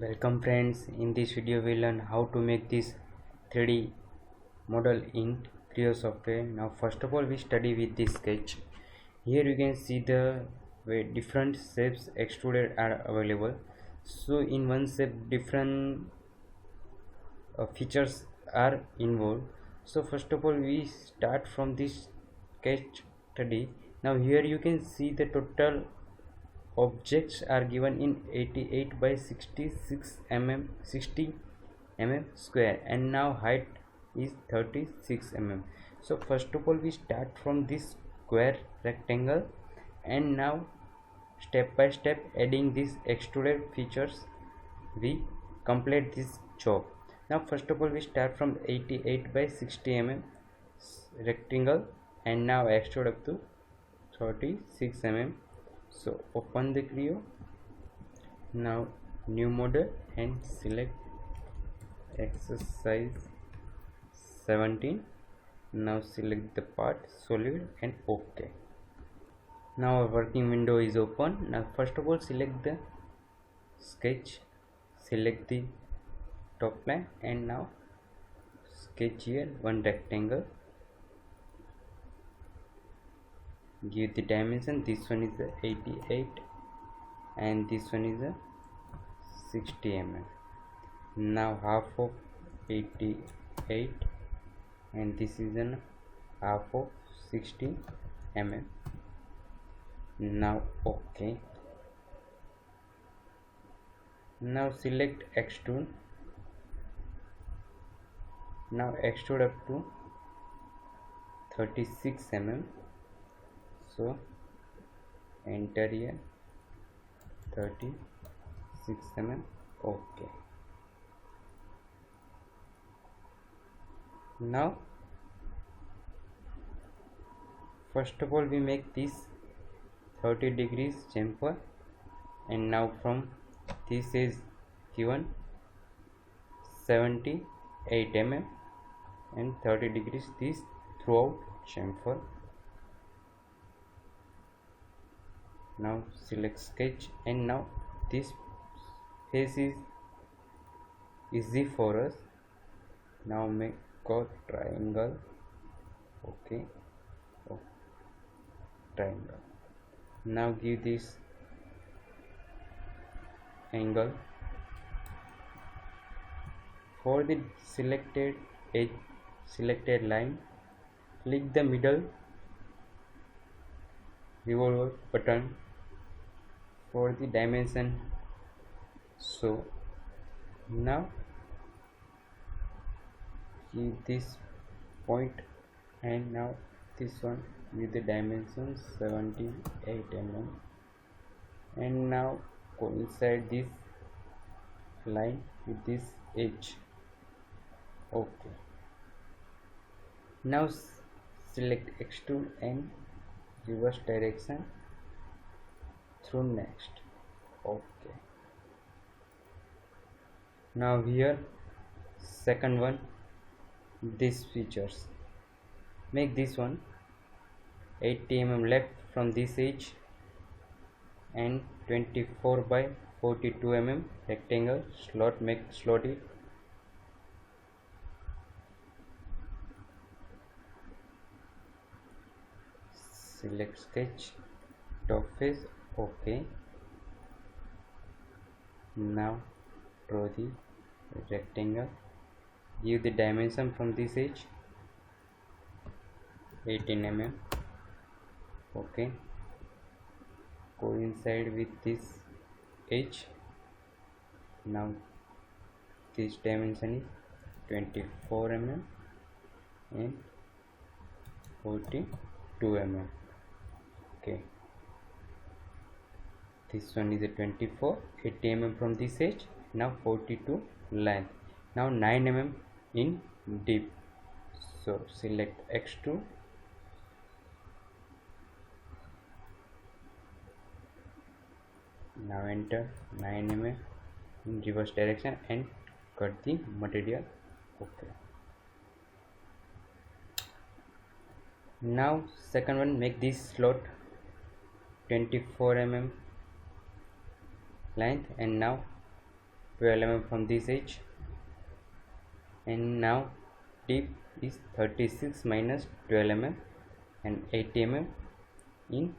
Welcome friends, in this video we learn how to make this 3D model in Creo software. Now first of all we study with this sketch. Here you can see the way different shapes extruded are available. So in one shape different features are involved. So first of all we start from this sketch study. Now here you can see the total objects are given in 88 by 66 mm 60 mm square, and now height is 36 mm. So first of all we start from this square rectangle, and now step by step adding these extruded features we complete this job. Now first of all we start from 88 by 60 mm rectangle and now extrude up to 36 mm. So open the Creo, now new model and select exercise 17. Now select the part solid and OK. Now our working window is open. Now first of all select the sketch, select the top line, and now sketch here one rectangle. Give the dimension. This one is the 88 and this one is the 60 mm. Now half of 88 and this is an half of 60 mm. Now OK. Now select extrude. Now extrude up to 36 mm. So enter here 36 mm. OK. Now first of all we make this 30 degrees chamfer, and now from this is given 78 mm and 30 degrees this throughout chamfer. Now select sketch, and now this face is easy for us. Now make a triangle. OK. Triangle. Now give this angle. For the selected edge, selected line, click the middle revolver button for the dimension. So now give this point, and now this one with the dimension 78 mm, and now coincide this line with this edge. OK. Now select extrude and reverse direction through next. OK. Now here second one, these features, make this one 80 mm left from this edge and 24 by 42 mm rectangle slot. Slot it. Select sketch, top face. OK. Now draw the rectangle, give the dimension from this edge 18 mm. OK. Coincide with this edge. Now this dimension is 24 mm and 42 mm. OK. This one is a 24, 80 mm from this edge, now 42 length, now 9 mm in deep. So select extrude, now enter 9 mm in reverse direction and cut the material. OK. Now second one, make this slot 24 mm length and now 12 mm from this edge, and now dip is 36 minus 12 mm and 80 mm in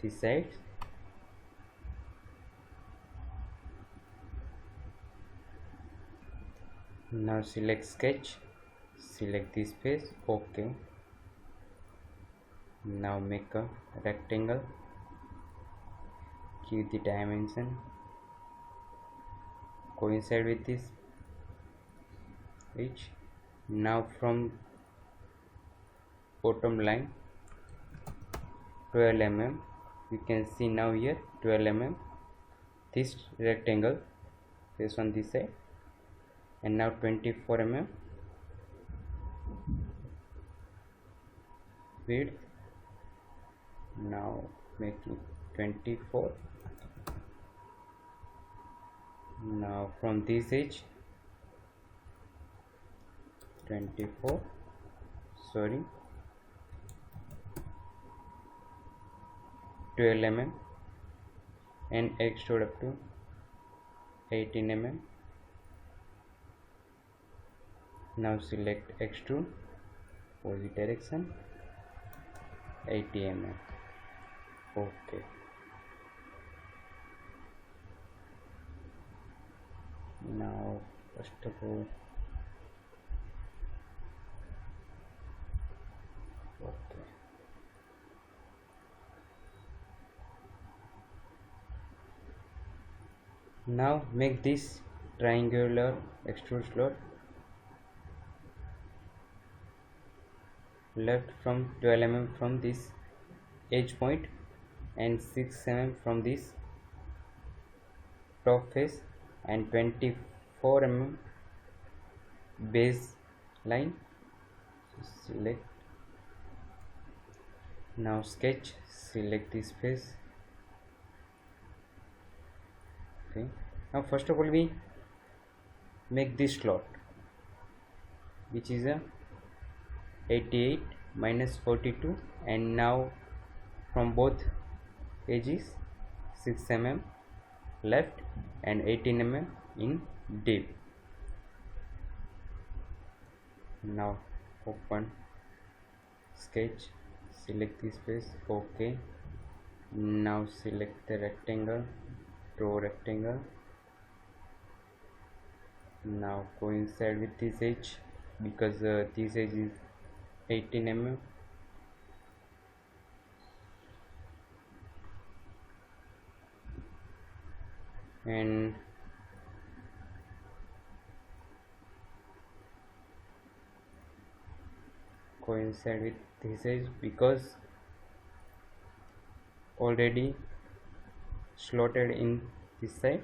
this side. Now select sketch, select this face, OK. Now make a rectangle, give the dimension coincide with this edge. Now from bottom line 12 mm, you can see now here 12 mm this rectangle is on this side, and now 24 mm width. Now making 24. Now from this edge 24, sorry, 12 mm and extrude up to 18 mm. Now select extrude, opposite direction 80 mm. OK. Now first of all, OK. Now make this triangular extrude slot left from 12 mm from this edge point and 6 mm from this top face and 24 mm base line. So select, now sketch, select this face. Okay, now first of all we make this slot which is a 88 minus 42, and now from both edges 6 mm left and 18 mm in deep. Now open sketch, select this face, OK. Now select the rectangle, draw rectangle. Now coincide with this edge because this edge is 18 mm. And coincide with this edge because already slotted in this side.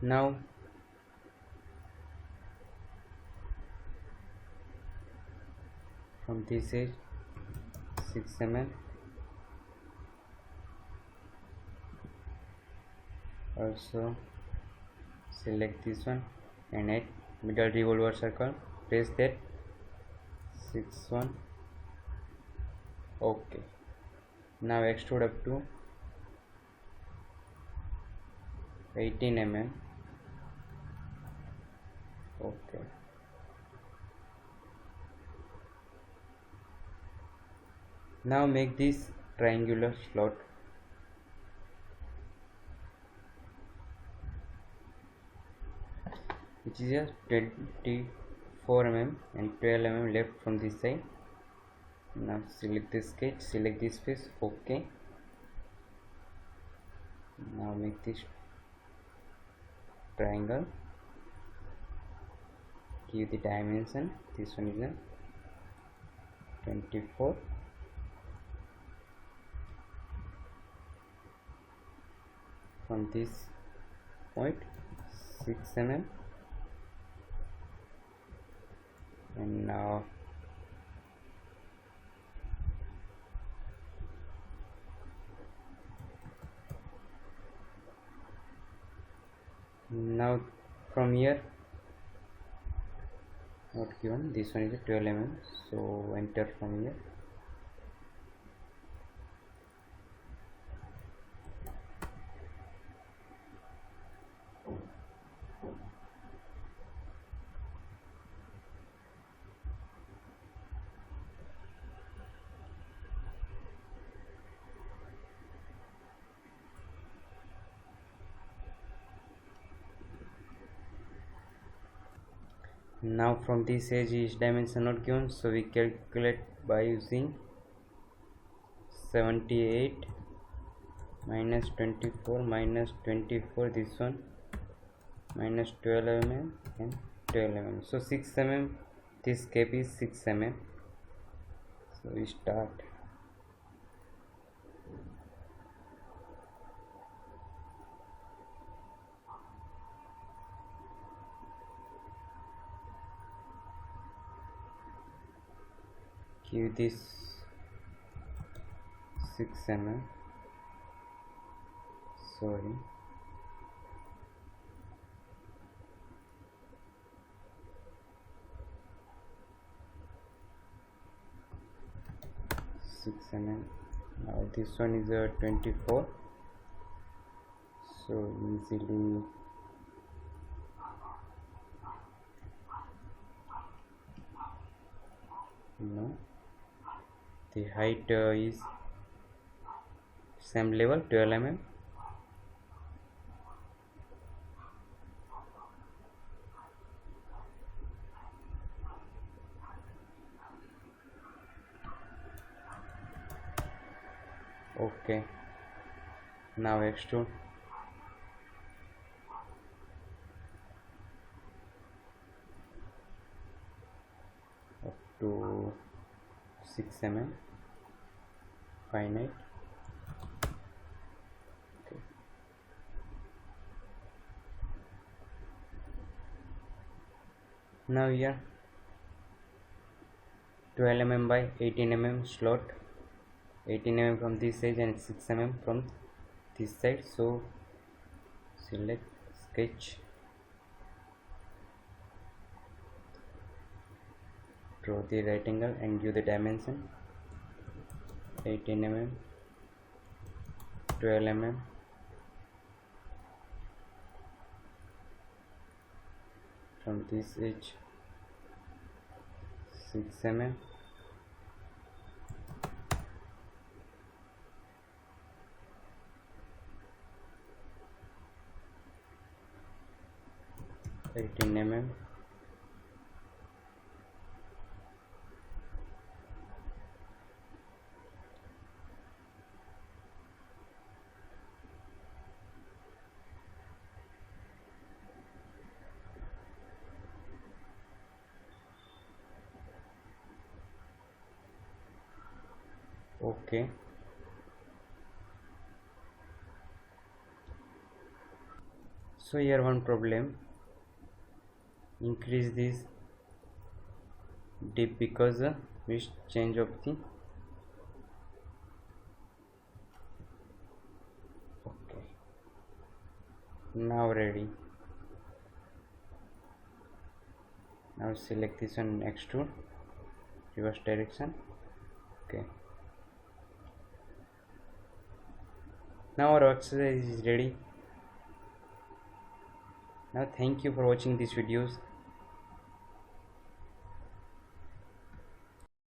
Now from this edge 6 mm, also select this one and at middle revolver circle place that 6 1, OK. Now extrude up to 18 mm, OK. Now make this triangular slot which is a 24 mm and 12 mm left from this side. Now select the sketch, select this face, OK. Now make this triangle, give the dimension, this one is a 24. From this point 6 mm, and now from here not given, this one is a 12 mm, so enter from here. Now from this edge each dimension not given, so we calculate by using 78 minus 24 minus 24, this one minus 12 mm and 12 mm, so 6 mm, this gap is 6 mm. So we start. Give this 6 mm, sorry, now this one is a 24, so easily the height is same level 12 mm. Okay, now extrude. Up to 6 mm finite. Okay. Now here 12 mm by 18 mm slot, 18 mm from this edge and 6 mm from this side, so select sketch, draw the right angle and give the dimension 18 mm, 12 mm, from this edge 6 mm, eighteen mm, okay. So here one problem, increase this dip because we change of the, okay, now ready. Now select this one, extrude, reverse direction. Okay, now our exercise is ready. Now thank you for watching these videos.